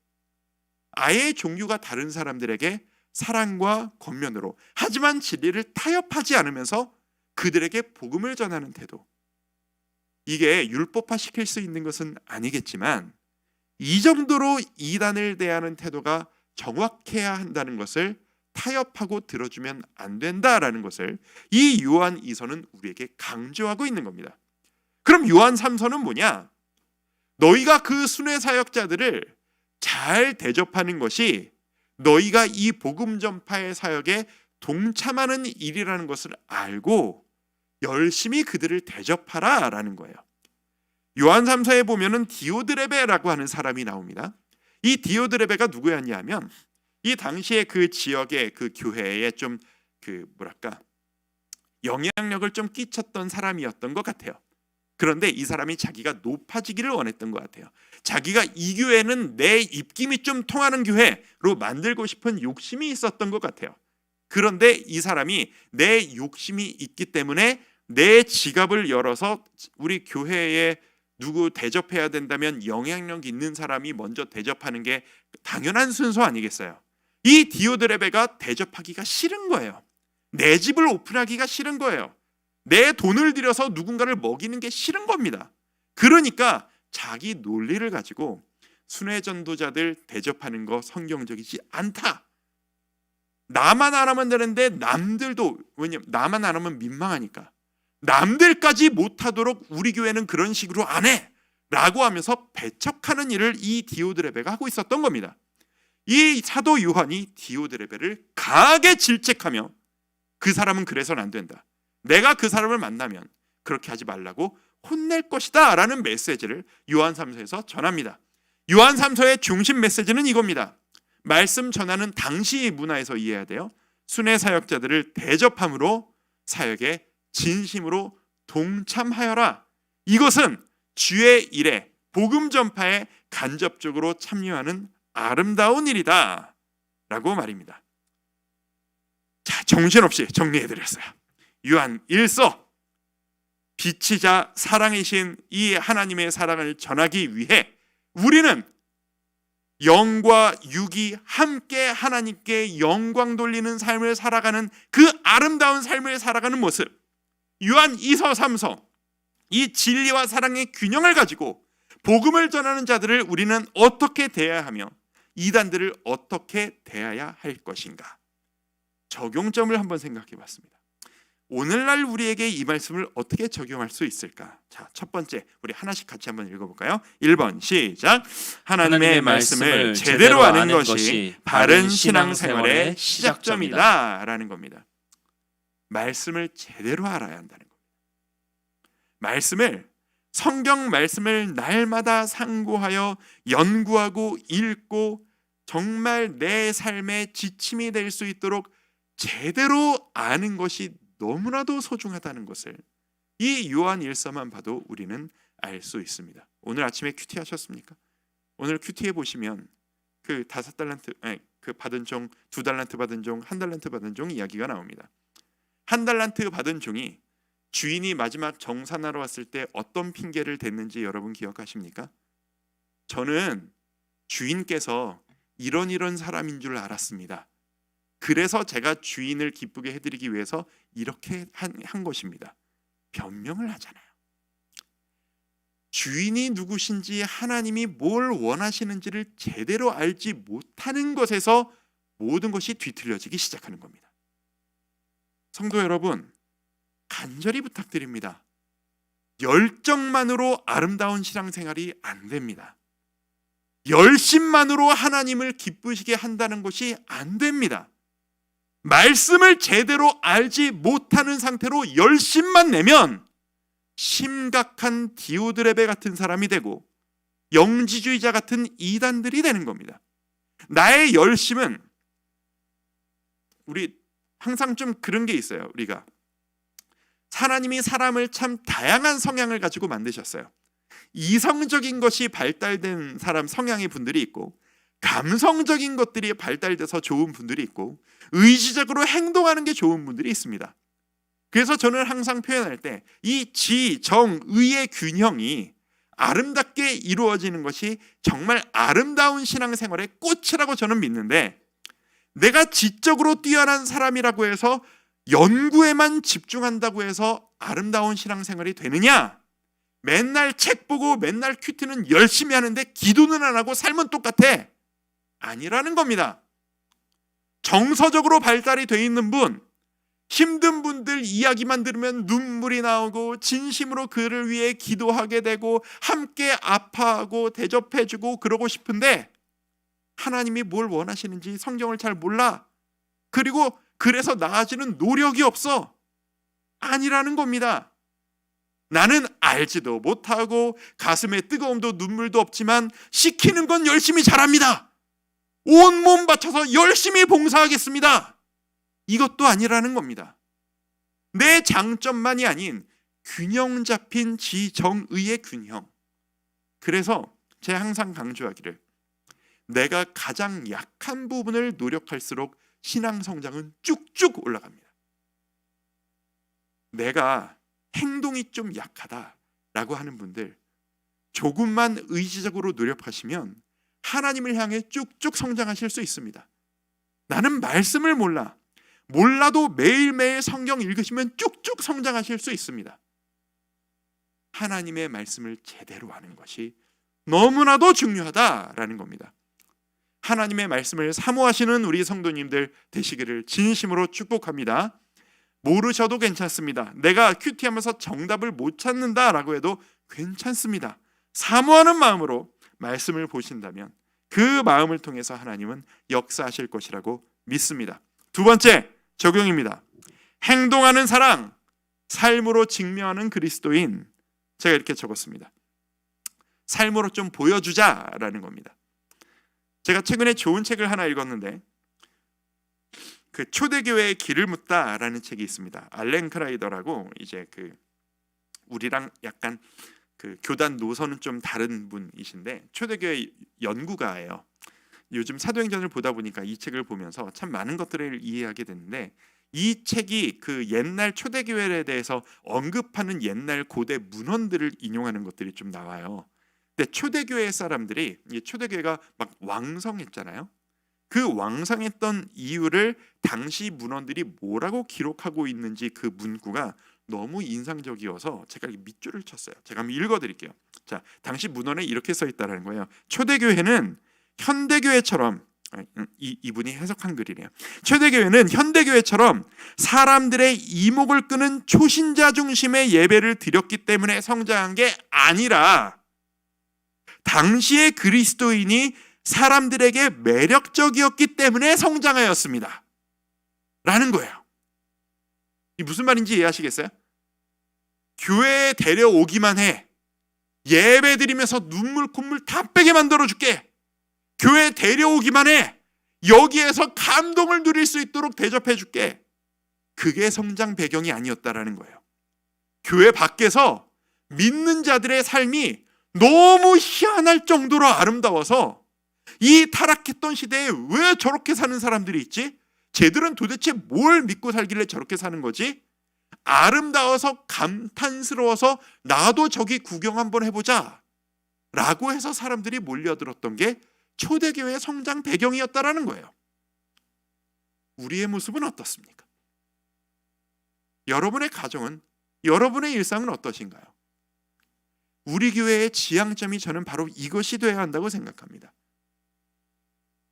아예 종교가 다른 사람들에게 사랑과 권면으로, 하지만 진리를 타협하지 않으면서 그들에게 복음을 전하는 태도, 이게 율법화 시킬 수 있는 것은 아니겠지만 이 정도로 이단을 대하는 태도가 정확해야 한다는 것을, 타협하고 들어주면 안 된다라는 것을 이 요한 2서는 우리에게 강조하고 있는 겁니다. 그럼 요한 3서는 뭐냐? 너희가 그 순회 사역자들을 잘 대접하는 것이 너희가 이 복음 전파의 사역에 동참하는 일이라는 것을 알고 열심히 그들을 대접하라라는 거예요. 요한 3서에 보면은 디오드레베라고 하는 사람이 나옵니다. 이 디오드레베가 누구였냐면 이 당시에 그 지역의 그 교회에 좀 영향력을 좀 끼쳤던 사람이었던 것 같아요. 그런데 이 사람이 자기가 높아지기를 원했던 것 같아요. 자기가 이 교회는 내 입김이 좀 통하는 교회로 만들고 싶은 욕심이 있었던 것 같아요. 그런데 이 사람이 내 욕심이 있기 때문에 내 지갑을 열어서 우리 교회에 누구 대접해야 된다면 영향력 있는 사람이 먼저 대접하는 게 당연한 순서 아니겠어요? 이 디오드레베가 대접하기가 싫은 거예요. 내 집을 오픈하기가 싫은 거예요. 내 돈을 들여서 누군가를 먹이는 게 싫은 겁니다. 그러니까 자기 논리를 가지고 순회 전도자들 대접하는 거 성경적이지 않다. 나만 안 하면 되는데 남들도, 왜냐면 나만 안 하면 민망하니까 남들까지 못하도록 우리 교회는 그런 식으로 안 해 라고 하면서 배척하는 일을 이 디오드레베가 하고 있었던 겁니다. 이 사도 요한이 디오드레베를 강하게 질책하며 그 사람은 그래서는 안 된다, 내가 그 사람을 만나면 그렇게 하지 말라고 혼낼 것이다 라는 메시지를 요한 3서에서 전합니다. 요한 3서의 중심 메시지는 이겁니다. 말씀 전하는 당시 문화에서 이해해야 돼요. 순회 사역자들을 대접함으로 사역에 진심으로 동참하여라. 이것은 주의 일에, 복음 전파에 간접적으로 참여하는 아름다운 일이다 라고 말입니다. 정신없이 정리해드렸어요. 요한 1서 빛이자 사랑이신 이 하나님의 사랑을 전하기 위해 우리는 영과 육이 함께 하나님께 영광 돌리는 삶을 살아가는 그 아름다운 삶을 살아가는 모습, 요한 2서 3서 이 진리와 사랑의 균형을 가지고 복음을 전하는 자들을 우리는 어떻게 대해야 하며 이단들을 어떻게 대해야 할 것인가, 적용점을 한번 생각해 봤습니다. 오늘날 우리에게 이 말씀을 어떻게 적용할 수 있을까? 자, 첫 번째, 우리 하나씩 같이 한번 읽어볼까요? 1번 시작. 하나님의 말씀을 제대로 아는 것이 바른 신앙생활의 시작점이다 라는 겁니다. 말씀을 제대로 알아야 한다는 겁니다. 성경 말씀을 날마다 상고하여 연구하고 읽고 정말 내 삶의 지침이 될 수 있도록 제대로 아는 것이 너무나도 소중하다는 것을 이 요한 1서만 봐도 우리는 알 수 있습니다. 오늘 아침에 큐티 하셨습니까? 오늘 큐티에 보시면 그 5달란트, 그 받은 종, 2달란트 받은 종, 1달란트 받은 종 이야기가 나옵니다. 1달란트 받은 종이 주인이 마지막 정산하러 왔을 때 어떤 핑계를 댔는지 여러분 기억하십니까? 저는 주인께서 이런 사람인 줄 알았습니다. 그래서 제가 주인을 기쁘게 해드리기 위해서 이렇게 한 것입니다. 변명을 하잖아요. 주인이 누구신지 하나님이 뭘 원하시는지를 제대로 알지 못하는 것에서 모든 것이 뒤틀려지기 시작하는 겁니다. 성도 여러분, 간절히 부탁드립니다. 열정만으로 아름다운 신앙생활이 안 됩니다. 열심만으로 하나님을 기쁘시게 한다는 것이 안 됩니다. 말씀을 제대로 알지 못하는 상태로 열심만 내면 심각한 디오드레베 같은 사람이 되고 영지주의자 같은 이단들이 되는 겁니다. 나의 열심은, 우리 항상 좀 그런 게 있어요. 우리가 하나님이 사람을 참 다양한 성향을 가지고 만드셨어요. 이성적인 것이 발달된 사람 성향의 분들이 있고, 감성적인 것들이 발달돼서 좋은 분들이 있고, 의지적으로 행동하는 게 좋은 분들이 있습니다. 그래서 저는 항상 표현할 때 이 지, 정, 의의 균형이 아름답게 이루어지는 것이 정말 아름다운 신앙생활의 꽃이라고 저는 믿는데, 내가 지적으로 뛰어난 사람이라고 해서 연구에만 집중한다고 해서 아름다운 신앙생활이 되느냐? 맨날 책 보고 맨날 큐티는 열심히 하는데 기도는 안 하고 삶은 똑같아. 아니라는 겁니다. 정서적으로 발달이 돼 있는 분, 힘든 분들 이야기만 들으면 눈물이 나오고 진심으로 그를 위해 기도하게 되고 함께 아파하고 대접해주고 그러고 싶은데 하나님이 뭘 원하시는지 성경을 잘 몰라. 그리고 그래서 나아지는 노력이 없어. 아니라는 겁니다. 나는 알지도 못하고 가슴에 뜨거움도 눈물도 없지만 시키는 건 열심히 잘합니다. 온몸 바쳐서 열심히 봉사하겠습니다. 이것도 아니라는 겁니다. 내 장점만이 아닌 균형 잡힌 지정의의 균형. 그래서 제가 항상 강조하기를, 내가 가장 약한 부분을 노력할수록 신앙 성장은 쭉쭉 올라갑니다. 내가 행동이 좀 약하다라고 하는 분들, 조금만 의지적으로 노력하시면 하나님을 향해 쭉쭉 성장하실 수 있습니다. 나는 말씀을 몰라도 매일매일 성경 읽으시면 쭉쭉 성장하실 수 있습니다. 하나님의 말씀을 제대로 아는 것이 너무나도 중요하다라는 겁니다. 하나님의 말씀을 사모하시는 우리 성도님들 되시기를 진심으로 축복합니다. 모르셔도 괜찮습니다. 내가 큐티하면서 정답을 못 찾는다라고 해도 괜찮습니다. 사모하는 마음으로 말씀을 보신다면 그 마음을 통해서 하나님은 역사하실 것이라고 믿습니다. 두 번째 적용입니다. 행동하는 사랑, 삶으로 증명하는 그리스도인. 제가 이렇게 적었습니다. 삶으로 좀 보여주자라는 겁니다. 제가 최근에 좋은 책을 하나 읽었는데, 그 초대교회의 길을 묻다라는 책이 있습니다. 알렌 크라이더라고, 이제 그 우리랑 약간 그 교단 노선은 좀 다른 분이신데 초대교회 연구가예요. 요즘 사도행전을 보다 보니까 이 책을 보면서 참 많은 것들을 이해하게 됐는데, 이 책이 그 옛날 초대교회에 대해서 언급하는 옛날 고대 문헌들을 인용하는 것들이 좀 나와요. 근데 초대교회 사람들이, 이 초대교회가 막 왕성했잖아요. 그 왕성했던 이유를 당시 문헌들이 뭐라고 기록하고 있는지 그 문구가 너무 인상적이어서 제가 밑줄을 쳤어요. 제가 한번 읽어드릴게요. 자, 당시 문헌에 이렇게 써 있다는 거예요. 초대교회는 현대교회처럼, 이분이 해석한 글이래요. 초대교회는 현대교회처럼 사람들의 이목을 끄는 초신자 중심의 예배를 드렸기 때문에 성장한 게 아니라 당시의 그리스도인이 사람들에게 매력적이었기 때문에 성장하였습니다 라는 거예요. 이 무슨 말인지 이해하시겠어요? 교회에 데려오기만 해. 예배 드리면서 눈물 콧물 다 빼게 만들어줄게. 교회에 데려오기만 해. 여기에서 감동을 누릴 수 있도록 대접해줄게. 그게 성장 배경이 아니었다라는 거예요. 교회 밖에서 믿는 자들의 삶이 너무 희한할 정도로 아름다워서 이 타락했던 시대에 왜 저렇게 사는 사람들이 있지? 쟤들은 도대체 뭘 믿고 살길래 저렇게 사는 거지? 아름다워서 감탄스러워서 나도 저기 구경 한번 해보자 라고 해서 사람들이 몰려들었던 게 초대교회의 성장 배경이었다라는 거예요. 우리의 모습은 어떻습니까? 여러분의 가정은, 여러분의 일상은 어떠신가요? 우리 교회의 지향점이 저는 바로 이것이 되어야 한다고 생각합니다.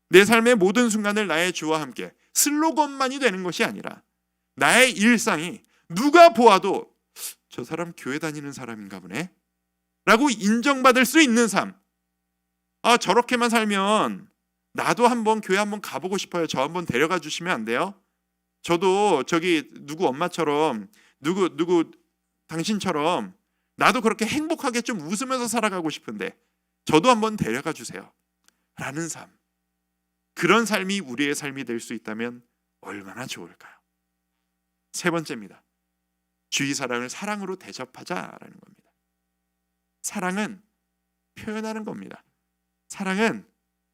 내 삶의 모든 순간을 나의 주와 함께, 슬로건만이 되는 것이 아니라 나의 일상이 누가 보아도 저 사람 교회 다니는 사람인가 보네 라고 인정받을 수 있는 삶. 저렇게만 살면 나도 한번 교회 한번 가보고 싶어요. 저 한번 데려가 주시면 안 돼요? 저도 저기 누구 엄마처럼, 누구 당신처럼 나도 그렇게 행복하게 좀 웃으면서 살아가고 싶은데 저도 한번 데려가 주세요 라는 삶. 그런 삶이 우리의 삶이 될 수 있다면 얼마나 좋을까요? 세 번째입니다. 주의 사랑을 사랑으로 대접하자라는 겁니다. 사랑은 표현하는 겁니다. 사랑은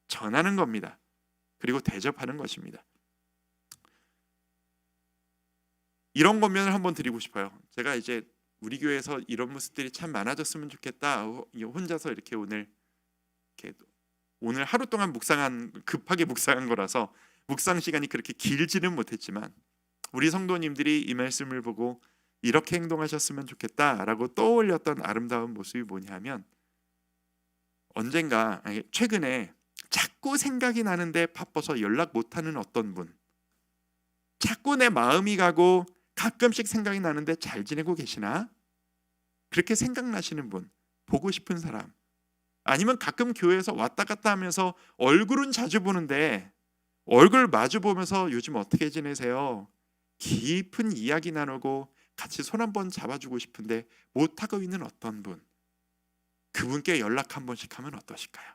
전하는 겁니다. 그리고 대접하는 것입니다. 이런 권면을 한번 드리고 싶어요. 제가 이제 우리 교회에서 이런 모습들이 참 많아졌으면 좋겠다. 혼자서 이렇게 오늘 하루 동안 급하게 묵상한 거라서 묵상 시간이 그렇게 길지는 못했지만 우리 성도님들이 이 말씀을 보고 이렇게 행동하셨으면 좋겠다라고 떠올렸던 아름다운 모습이 뭐냐면, 최근에 자꾸 생각이 나는데 바빠서 연락 못하는 어떤 분, 자꾸 내 마음이 가고 가끔씩 생각이 나는데 잘 지내고 계시나? 그렇게 생각나시는 분, 보고 싶은 사람, 아니면 가끔 교회에서 왔다 갔다 하면서 얼굴은 자주 보는데 얼굴 마주 보면서 요즘 어떻게 지내세요? 깊은 이야기 나누고 같이 손 한번 잡아주고 싶은데 못하고 있는 어떤 분, 그분께 연락 한 번씩 하면 어떠실까요?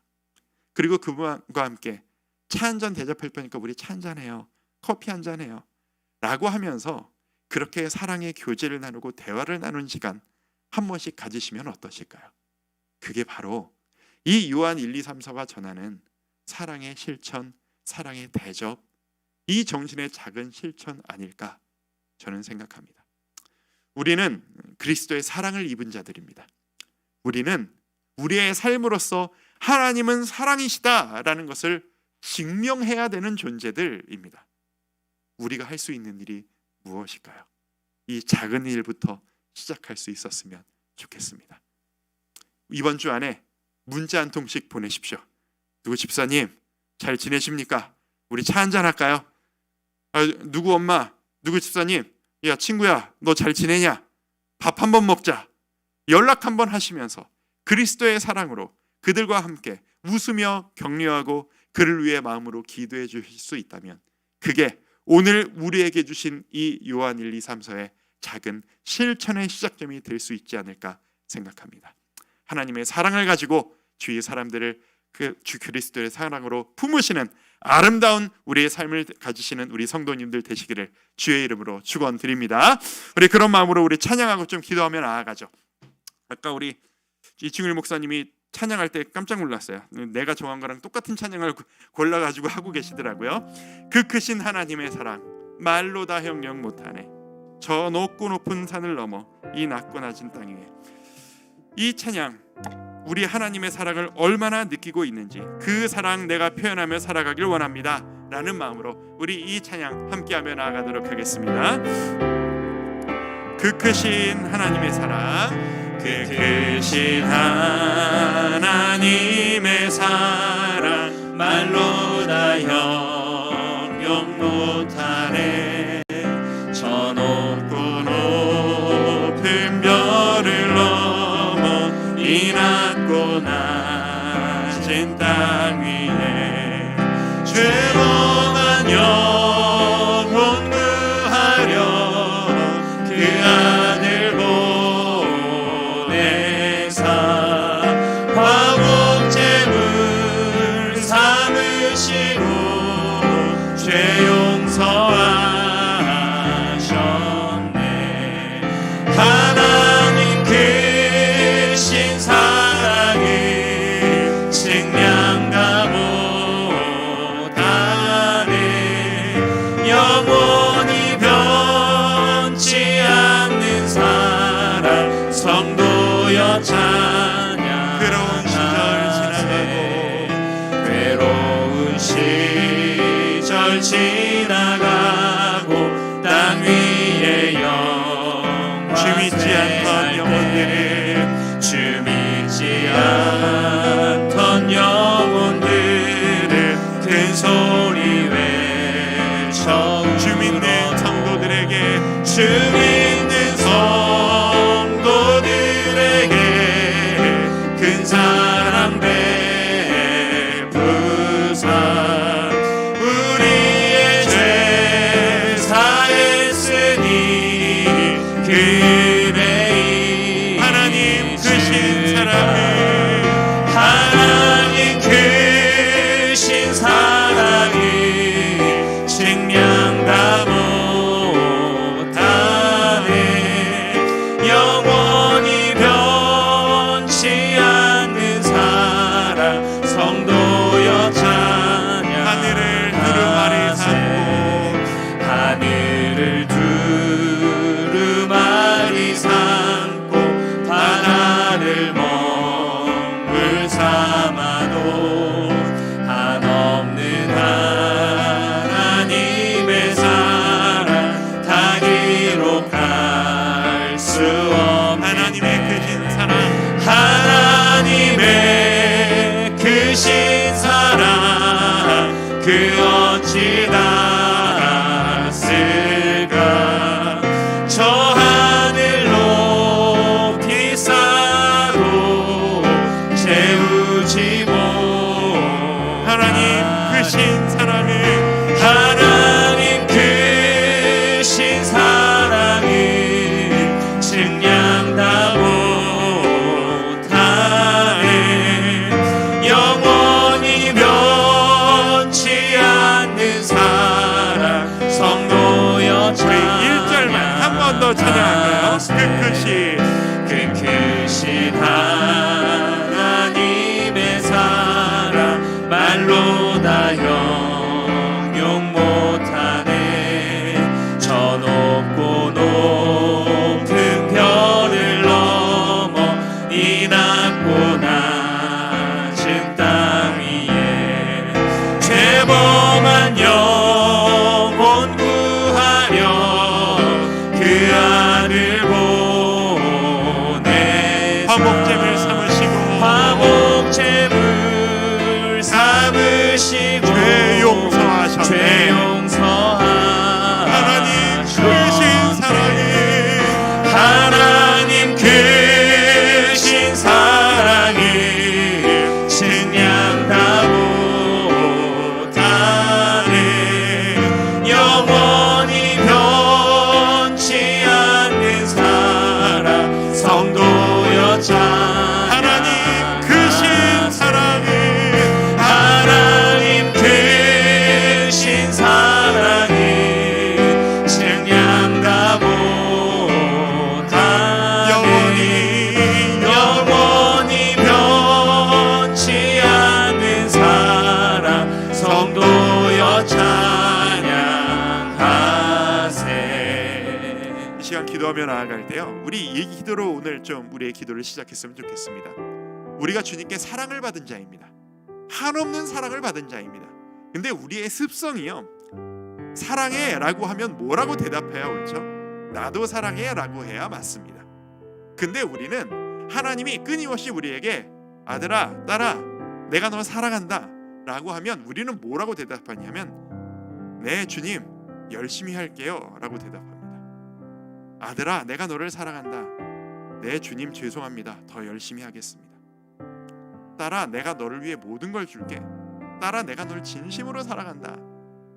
그리고 그분과 함께 차 한잔 대접할 거니까 우리 차 한잔해요, 커피 한잔해요 라고 하면서 그렇게 사랑의 교제를 나누고 대화를 나누는 시간 한 번씩 가지시면 어떠실까요? 그게 바로 이 요한 1, 2, 3, 4가 전하는 사랑의 실천, 사랑의 대접, 이 정신의 작은 실천 아닐까 저는 생각합니다. 우리는 그리스도의 사랑을 입은 자들입니다. 우리는 우리의 삶으로서 하나님은 사랑이시다라는 것을 증명해야 되는 존재들입니다. 우리가 할 수 있는 일이 무엇일까요? 이 작은 일부터 시작할 수 있었으면 좋겠습니다. 이번 주 안에 문자 한 통씩 보내십시오. 누구 집사님 잘 지내십니까? 우리 차 한잔 할까요? 누구 엄마, 누구 집사님, 야 친구야 너 잘 지내냐? 밥 한번 먹자. 연락 한번 하시면서 그리스도의 사랑으로 그들과 함께 웃으며 격려하고 그를 위해 마음으로 기도해 주실 수 있다면 그게 오늘 우리에게 주신 이 요한 1, 2, 3서의 작은 실천의 시작점이 될 수 있지 않을까 생각합니다. 하나님의 사랑을 가지고 주위 사람들을 그 주 그리스도의 사랑으로 품으시는 아름다운 우리의 삶을 가지시는 우리 성도님들 되시기를 주의 이름으로 축원드립니다. 우리 그런 마음으로 우리 찬양하고 좀 기도하며 나아가죠. 아까 우리 이충일 목사님이 찬양할 때 깜짝 놀랐어요. 내가 정한 거랑 똑같은 찬양을 골라가지고 하고 계시더라고요. 그 크신 하나님의 사랑, 말로 다 형용 못하네. 저 높고 높은 산을 넘어 이 낮고 낮은 땅 위에. 이 찬양, 우리 하나님의 사랑을 얼마나 느끼고 있는지 그 사랑 내가 표현하며 살아가길 원합니다 라는 마음으로 우리 이 찬양 함께하며 나아가도록 하겠습니다. 그 크신 하나님의 사랑, 그 크신 하나님의 사랑 말로 다 형용 못하네. 저 높고 높은 별을 넘어 이 낮고 낮은 땅 위에 죄범한 영혼 구하려 그 아들 보내사 화목제물 삼으시고 죄 용서하셨네. 하나님 크신 사랑이 측량가 못하네. 영원히 변치 않는 사랑 성도여 찬양. 괴로운 시절 지나가고 괴로운 시절 지나가고 땅 위에 영광 주 믿지 않던 영혼들을 주 믿지 않던 영혼들을 큰 소리 외쳐 주 믿는 성도들에게 주 믿는 성도들에게 큰 사랑 베푸사 우리의 죄 사했으니 그의 하나님 크신 사랑을 하나님 크신 사랑이 측량 다 못하네. 영원히 변치 않는 사랑 성도여 찬양. 하늘을 두루마리 삼고 하늘을 두루마리 삼고 바다를 먹물 삼아도 한없는 하나님의 사랑 다 기록할 수 없는 하나님의 크신 사랑, 하나님의 크신 사랑 그 어찌 닿았을까. 저 하늘 높이 쌓아도 채우지 못. 하나님 크신 사랑을 하나님 크신 사랑을 측량 다 못하네. 영원히 변치 않는 사랑 성도여 찬양. 1절만 한 번 더 찬양할까요? 그 크신 하나님의 사랑 말로 다 형용 못하네. 저 높고 높은 별을 넘어 이 낮고 낮은 땅 위에 죄범한 영혼 구하려 그 아들 보내 화목제물 삼으시고 화목제물 삼으시고 죄 용서하셨네. 죄 용서하셨네. 하나님 크신 사랑이 하나님 크신 사랑이 측량 다 못하네. 영원히 변치 않는 사랑 성도여 찬양. 하나님 크신 사랑이 하나님 크신 기도하며 나아갈 때요, 우리 이 기도로 오늘 좀 우리의 기도를 시작했으면 좋겠습니다. 우리가 주님께 사랑을 받은 자입니다. 한없는 사랑을 받은 자입니다. 근데 우리의 습성이요, 사랑해 라고 하면 뭐라고 대답해야 옳죠? 나도 사랑해 라고 해야 맞습니다. 근데 우리는 하나님이 끊임없이 우리에게 아들아 딸아 내가 너 사랑한다 라고 하면 우리는 뭐라고 대답하냐면 네 주님 열심히 할게요 라고 대답합니다. 아들아 내가 너를 사랑한다. 네 주님 죄송합니다. 더 열심히 하겠습니다. 딸아 내가 너를 위해 모든 걸 줄게. 딸아 내가 널 진심으로 사랑한다.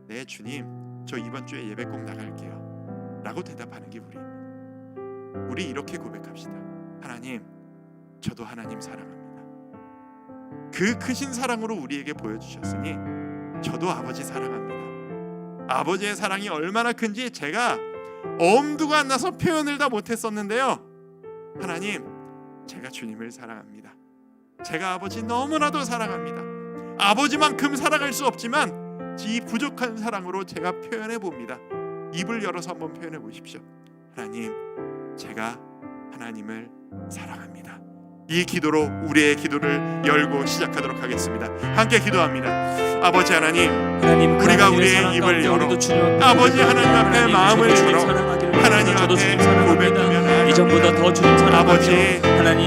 네 주님 저 이번 주에 예배 꼭 나갈게요 라고 대답하는 게 우리입니다. 우리 이렇게 고백합시다. 하나님 저도 하나님 사랑합니다. 그 크신 사랑으로 우리에게 보여주셨으니 저도 아버지 사랑합니다. 아버지의 사랑이 얼마나 큰지 제가 엄두가 안 나서 표현을 다 못했었는데요, 하나님 제가 주님을 사랑합니다. 제가 아버지 너무나도 사랑합니다. 아버지만큼 사랑할 수 없지만 이 부족한 사랑으로 제가 표현해 봅니다. 입을 열어서 한번 표현해 보십시오. 하나님 제가 하나님을 사랑합니다. 이 기도로 우리의 기도를 열고 시작하도록 하겠습니다. 함께 기도합니다. 아버지 하나님, 우리가 우리의 입을 열어 아버지 하나님 앞에 마음을 열어 하나님 앞에 고백하며 이전보다 더 주님 사랑하며 아버지 하나님